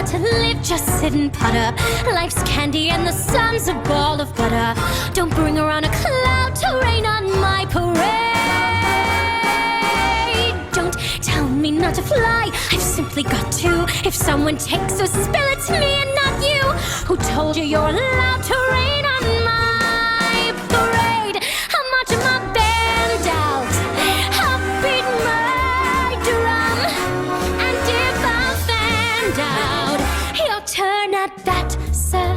got to live, just sit and putter. Life's candy and the sun's a ball of butter. Don't bring around a cloud to rain on my parade. Don't tell me not to fly, I've simply got to. If someone takes a spill, it's me and not you. Who told you you're allowed to rain on my parade? I'll march my band out, I'll beat my drum, and if I'm fanned out, your turn at that, sir.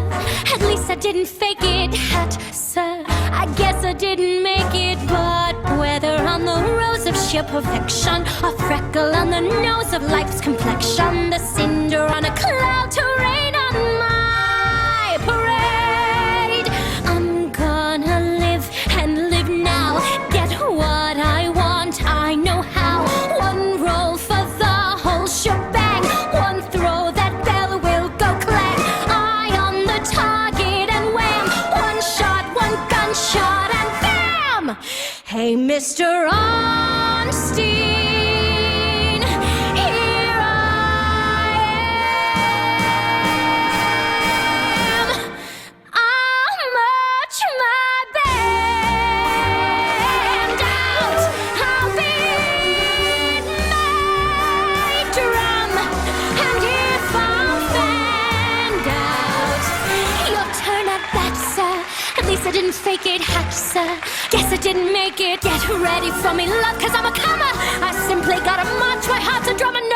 At least I didn't fake it, hat, sir. I guess I didn't make it, but whether on the rose of sheer perfection, a freckle on the nose of life's complexion, the cinder on a cloud to rain on my parade. I'm gonna live and live now, get what I want, I know how. One roll for the whole shebang, one throw, that bell will go clang. Eye on the target and wham, one shot, one gunshot and bam! Hey, Mr. Ornstein, here I am. I'll march my band out, I'll beat my drum, and if I'm fanned out, your turn at that, sir. At least I didn't fake it, hat, sir. Guess I didn't make it. Get ready for me, love, 'cause I'm a comer. I simply gotta march, my heart's a drum and